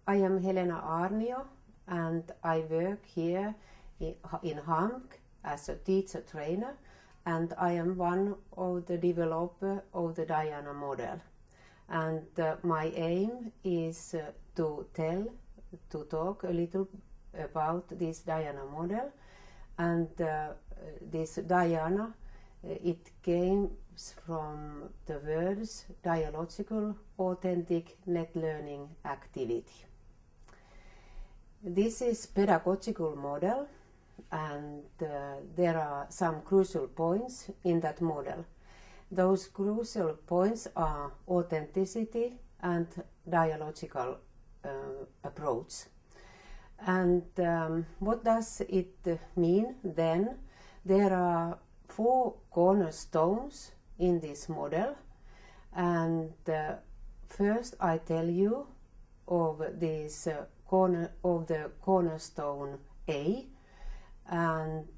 I am Helena Aarnio and I work here in HAMK as a teacher trainer, and I am one of the developer of the Diana model. And my aim is to talk a little about this Diana model. And this Diana, it came from the words dialogical, authentic net learning activity. This is pedagogical model, and there are some crucial points in that model. Those crucial points are authenticity and dialogical approach. And what does it mean then? There are 4 cornerstones in this model, and first I tell you of this of the Cornerstone A, and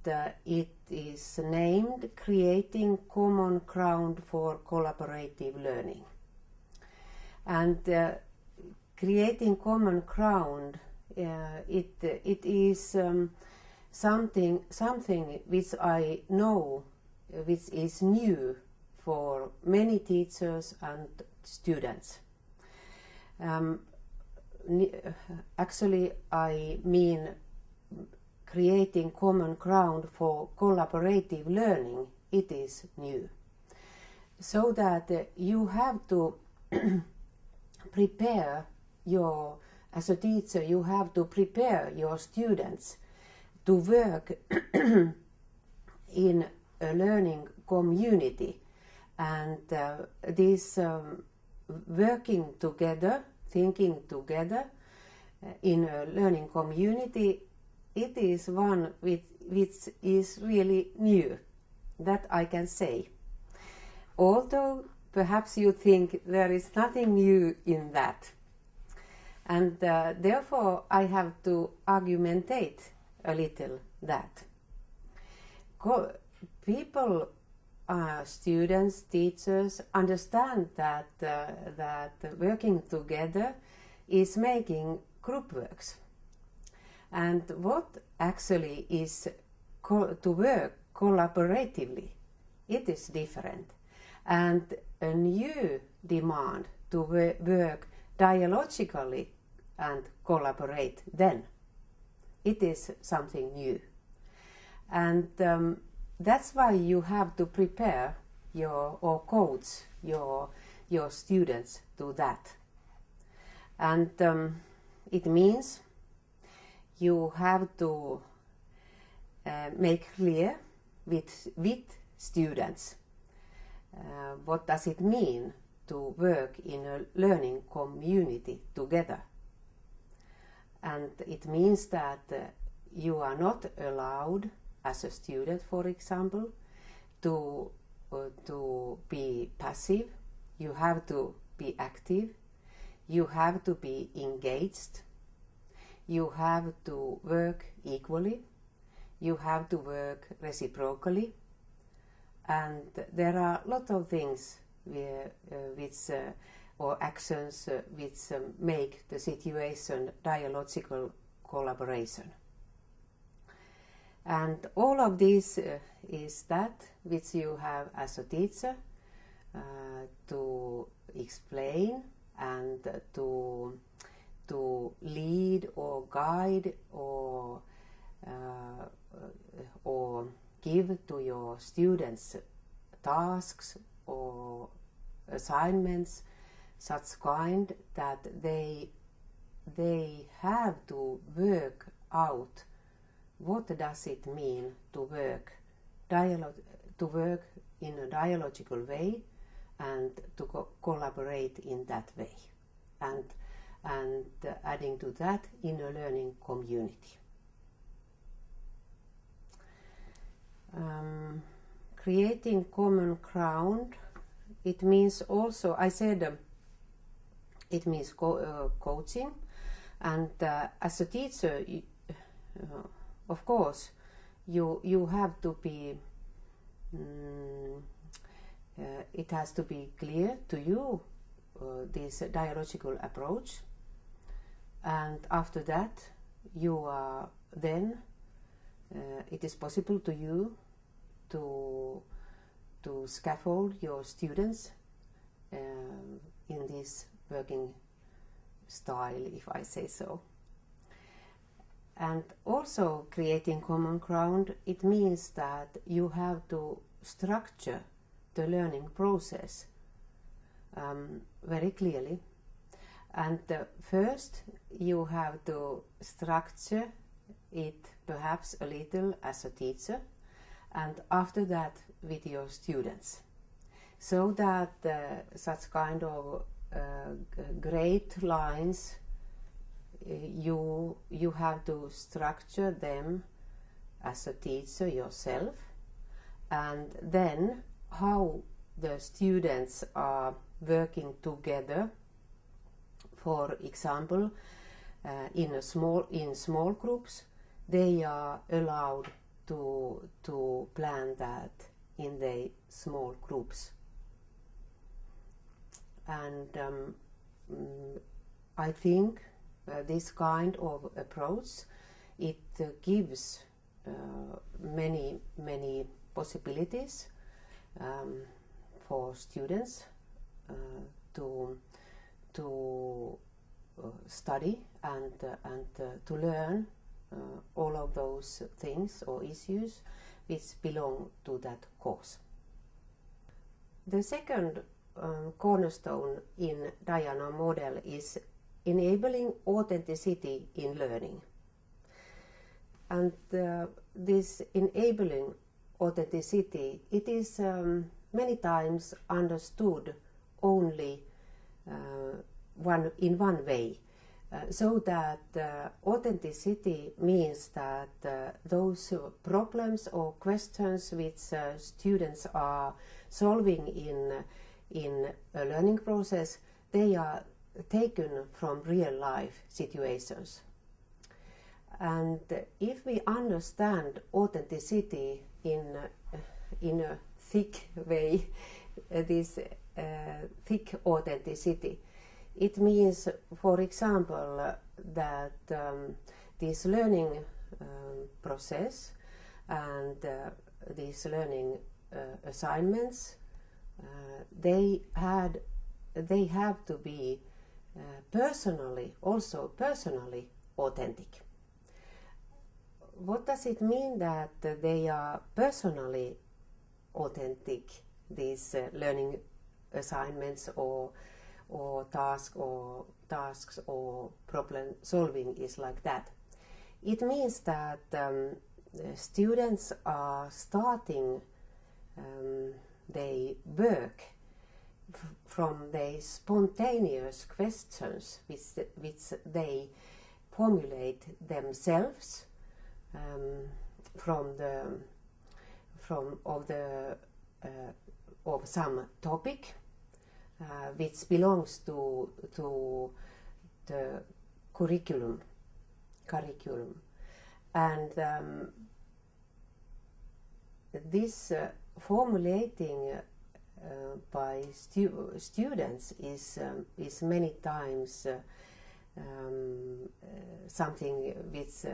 it is named Creating Common Ground for Collaborative Learning. And creating common ground, it is something which I know which is new for many teachers and students. Actually, I mean creating common ground for collaborative learning. It is new. So that you have to prepare as a teacher, you have to prepare your students to work in a learning community. And this working together, thinking together in a learning community, it is one which is really new, that I can say. Although perhaps you think there is nothing new in that. And therefore I have to argumentate a little that. People, students, teachers understand that working together is making group works. And what actually is to work collaboratively, it is different. And a new demand to work dialogically and collaborate then. It is something new. And that's why you have to prepare or coach your students to that. And it means you have to make clear with students what does it mean to work in a learning community together. And it means that you are not allowed as a student, for example, to be passive. You have to be active. You have to be engaged. You have to work equally. You have to work reciprocally. And there are a lot of things or actions which make the situation dialogical collaboration. And all of this is that which you have as a teacher to explain and to lead or guide or give to your students tasks or assignments such kind that they have to work out what does it mean to work in a dialogical way and to collaborate in that way, and adding to that in a learning community. Creating common ground, it means also, I said it means coaching, and as a teacher, of course, you have to be, it has to be clear to you this dialogical approach, and after that you are then it is possible to you to scaffold your students in this working style, if I say so. And also creating common ground, it means that you have to structure the learning process very clearly. And first you have to structure it perhaps a little as a teacher, and after that with your students, so that such kind of great lines you have to structure them as a teacher yourself, and then how the students are working together. For example, in small groups, they are allowed to plan that in the small groups. And I think this kind of approach, it gives many possibilities for students to study and to learn all of those things or issues which belong to that course. The second cornerstone in Diana model is enabling authenticity in learning. And this enabling authenticity, it is many times understood only in one way. So that authenticity means that those problems or questions which students are solving in a learning process, they are taken from real life situations. And if we understand authenticity in a thick way, this thick authenticity, it means, for example, that this learning process and these learning assignments, they have to be personally authentic. What does it mean that they are personally authentic, these learning assignments or tasks or problem solving is like that? It means that students are starting their work from the spontaneous questions which they formulate themselves of some topic which belongs to the curriculum, and this formulating by students is many times something which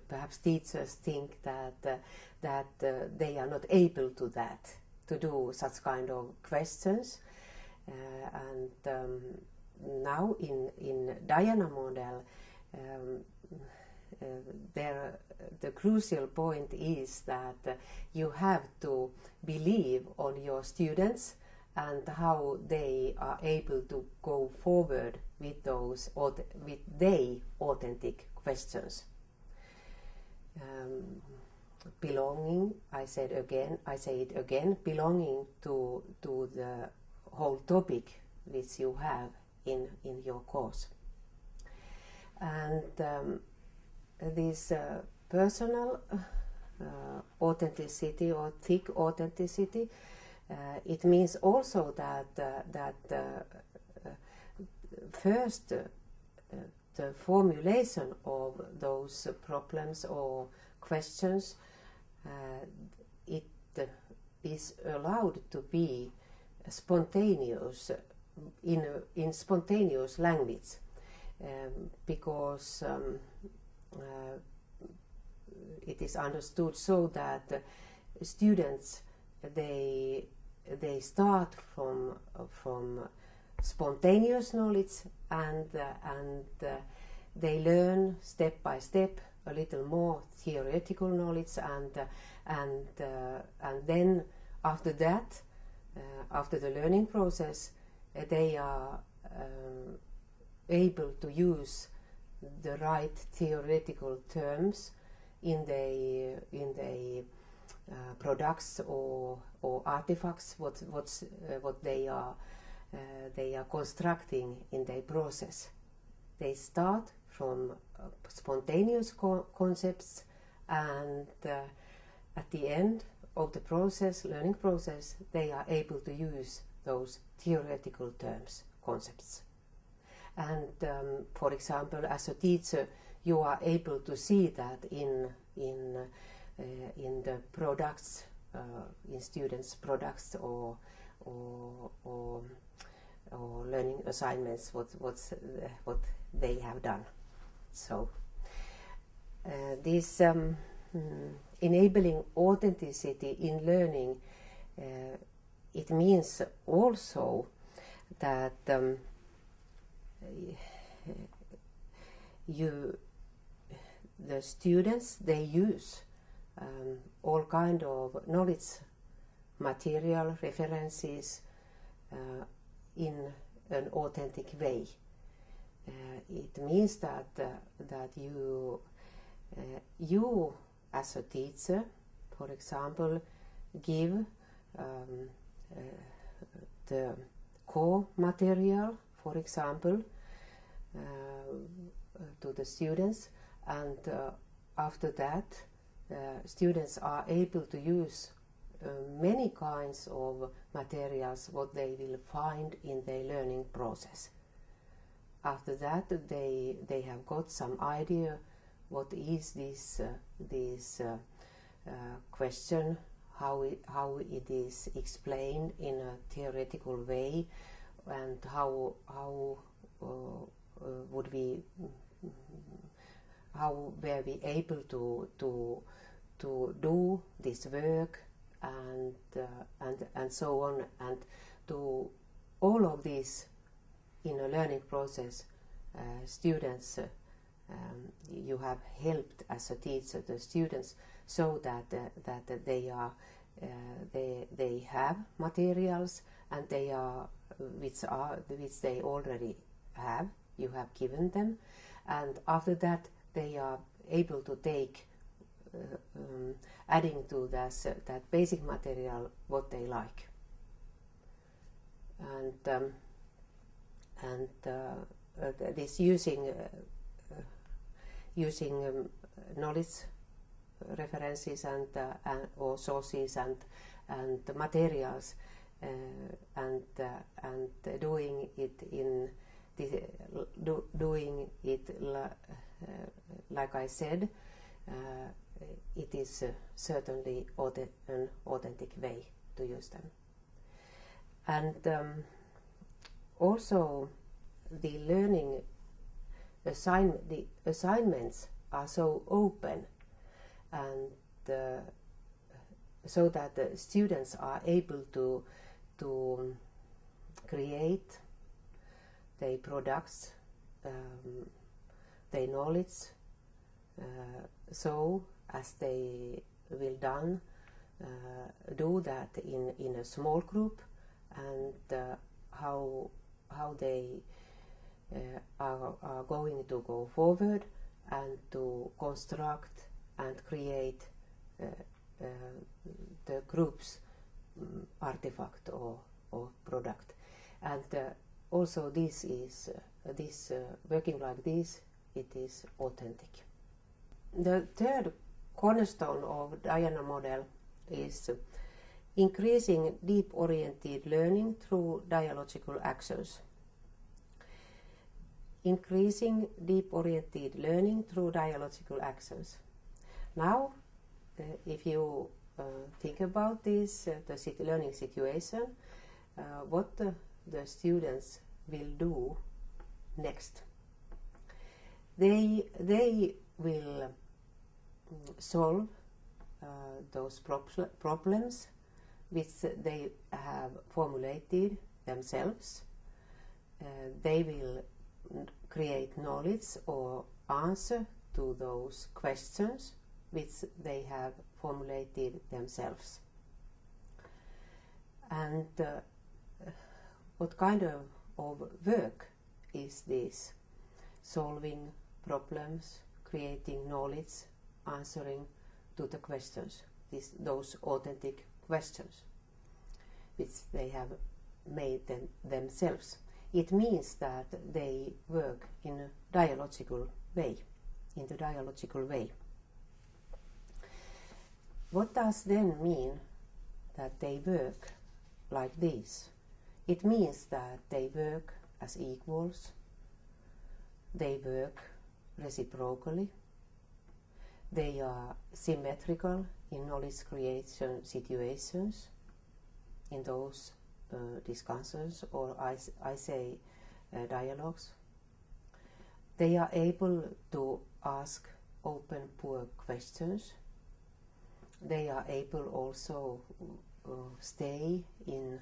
perhaps teachers think that they are not able to do such kind of questions. And now in Diana model, the crucial point is that you have to believe on your students and how they are able to go forward with their authentic questions. Belonging, I say it again, belonging to the whole topic which you have in your course. And this personal authenticity or thick authenticity, it means also that first the formulation of those problems or questions, it is allowed to be spontaneous in spontaneous language. because it is understood so that students they start from spontaneous knowledge and they learn step by step a little more theoretical knowledge and then after that, after the learning process, they are able to use the right theoretical terms in the products or artifacts what they are constructing in their process. They start from spontaneous concepts and at the end of the process, learning process, they are able to use those theoretical terms, concepts. And for example, as a teacher, you are able to see that in the products, in students' products or learning assignments, what they have done. So this enabling authenticity in learning, it means also that the students, they use all kind of knowledge material references in an authentic way. It means that you as a teacher, for example, give the core material, for example, to the students, and after that students are able to use many kinds of materials what they will find in their learning process. After that they have got some idea what is this question, how it is explained in a theoretical way, and how were we able to do this work and so on, and to all of this in a learning process. Students, you have helped as a teacher the students so that they have materials and they are which they already have. You have given them, and after that they are able to take adding to that basic material what they like, and this using knowledge references and or sources and materials and doing it like I said, it is certainly an authentic way to use them. And also the learning the assignments are so open, and so that the students are able to create their products, their knowledge, so as they will do that in a small group, and how they are going to go forward and to construct and create the group's artifact or product. And also this is working like this, it is authentic. The third cornerstone of Diana model is increasing deep-oriented learning through dialogical actions. Increasing deep-oriented learning through dialogical actions. Now, if you think about this, the learning situation, what the students will do next. they will solve those problems which they have formulated themselves. They will create knowledge or answer to those questions which they have formulated themselves. And what kind of work is this? Solving problems, creating knowledge, answering to the questions, those authentic questions which they have made themselves. It means that they work in a dialogical way, What does then mean that they work like this? It means that they work as equals, they work reciprocally, they are symmetrical in knowledge creation situations, in those discussions, or I say dialogues. They are able to ask open, poor questions. They are able also stay in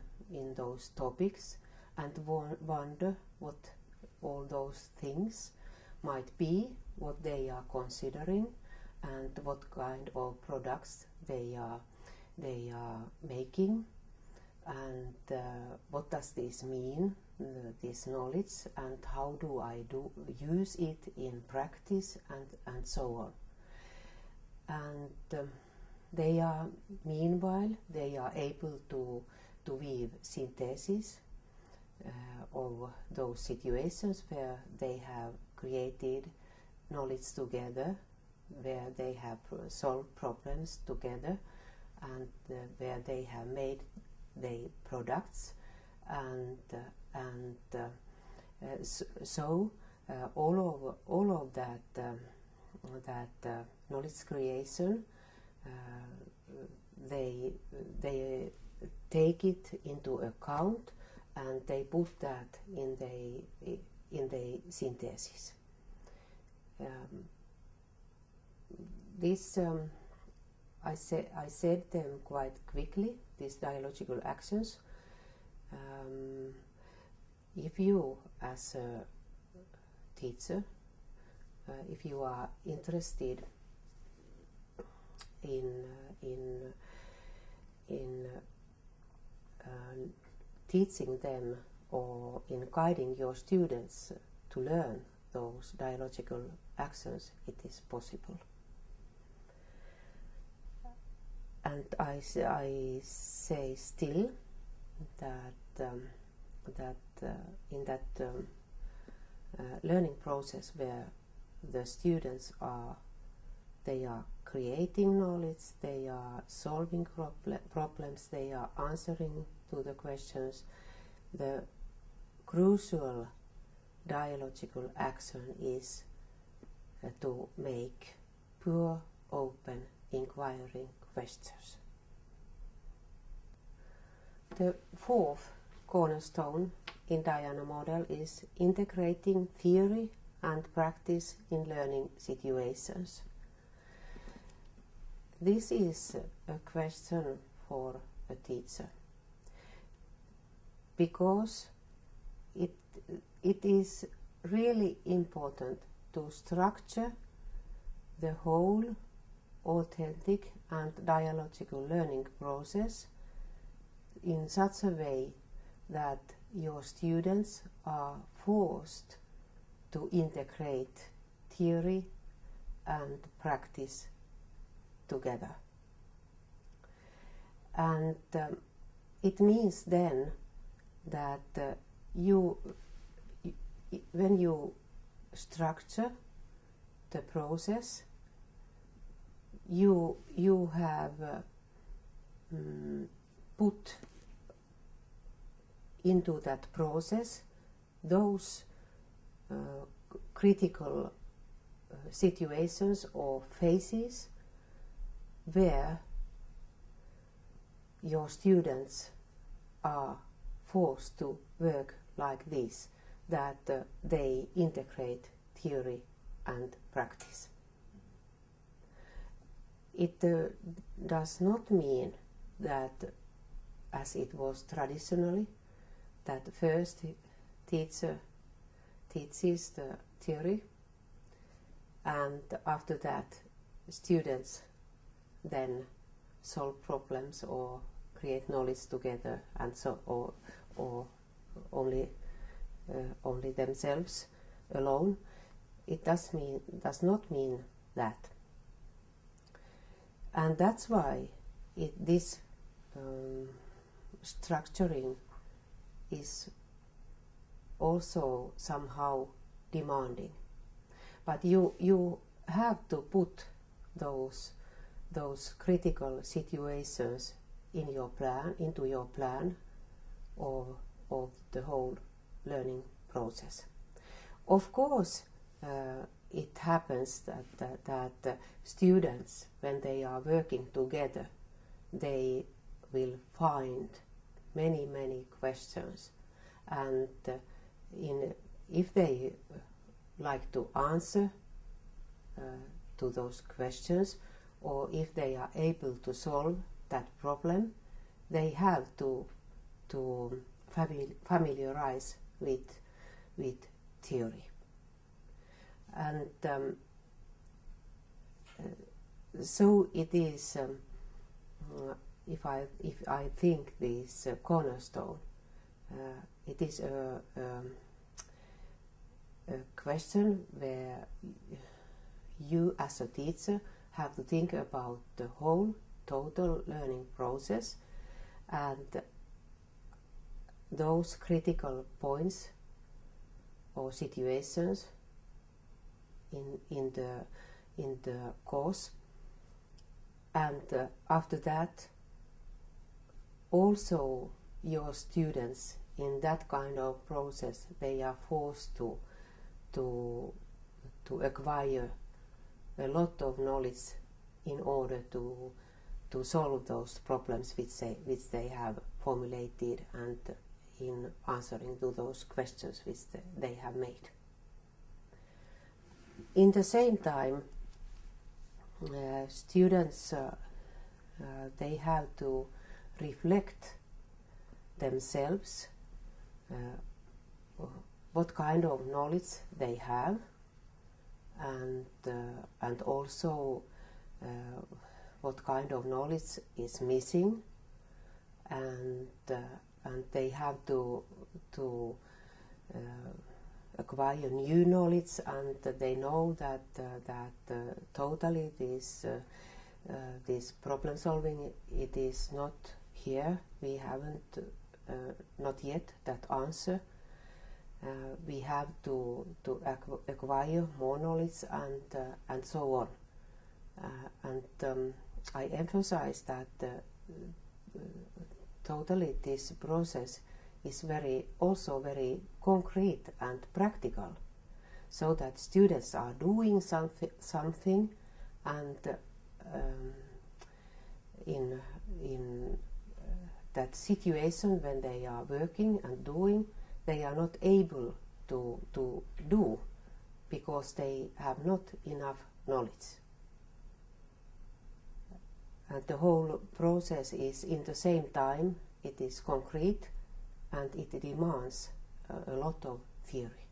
those topics and wonder what all those things might be, what they are considering, and what kind of products they are making, and what does this mean, this knowledge, and how do I use it in practice, and so on. And they are, meanwhile, they are able to weave synthesis of those situations where they have created knowledge together, where they have solved problems together, and where they have made their products, and so all of that knowledge creation, they take it into account, and they put that in the synthesis. I said them quite quickly, these dialogical actions. If you, as a teacher, if you are interested in teaching them or in guiding your students to learn those dialogical actions, it is possible. And I say still that in that learning process where the students are creating knowledge, they are solving problems, they are answering to the questions, the crucial dialogical action is to make pure, open, inquiring questions. The fourth cornerstone in Diana model is integrating theory and practice in learning situations. This is a question for a teacher, because it is really important to structure the whole authentic and dialogical learning process in such a way that your students are forced to integrate theory and practice together. And it means then that when you structure the process, you have put into that process those critical situations or phases where your students are forced to work like this, that they integrate theory and practice. It does not mean that, as it was traditionally, that the first teacher teaches the theory, and after that students then solve problems or create knowledge together, and so or only themselves alone. It does not mean that, and that's why this structuring is also somehow demanding. But you have to put those critical situations into your plan of the whole learning process. Of course, it happens that students, when they are working together, they will find many questions, and if they like to answer to those questions, or if they are able to solve that problem, they have to familiarize with theory. And so it is. If I think this cornerstone, it is a question where you as a teacher have to think about the whole total learning process, and those critical points or situations in the course, and after that also your students in that kind of process, they are forced to acquire a lot of knowledge in order to solve those problems which they have formulated, and in answering to those questions which they have made. In the same time, students they have to reflect themselves what kind of knowledge they have, and also what kind of knowledge is missing, and they have to acquire new knowledge, and they know that totally this problem solving, it is not here. We haven't not yet that answer. We have to acquire more knowledge, and so on. I emphasize that totally this process is also very concrete and practical, so that students are doing something, and in that situation when they are working and doing, they are not able to do because they have not enough knowledge. And the whole process is in the same time, it is concrete, and it demands a lot of theory.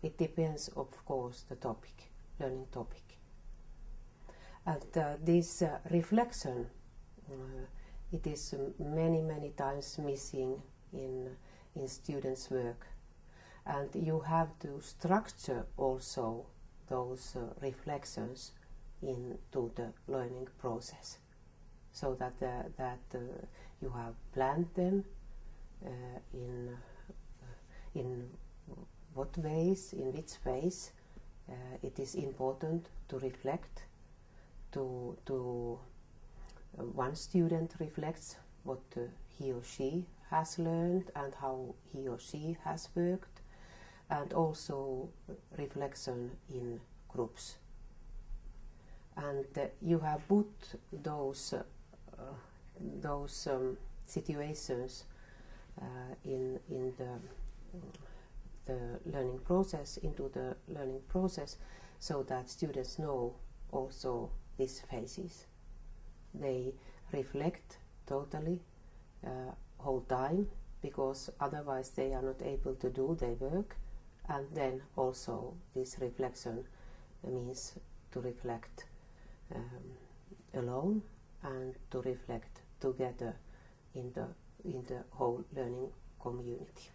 It depends, of course, the topic, learning topic. And this reflection, it is many times missing in students' work. And you have to structure also those reflections into the learning process, so that you have planned them in what ways, in which ways it is important to reflect. To one student reflects what he or she has learned and how he or she has worked, and also reflection in groups. And you have put those situations in the learning process, into the learning process, so that students know also these phases. They reflect totally whole time, because otherwise they are not able to do their work. And then also this reflection means to reflect alone and to reflect together in the whole learning community.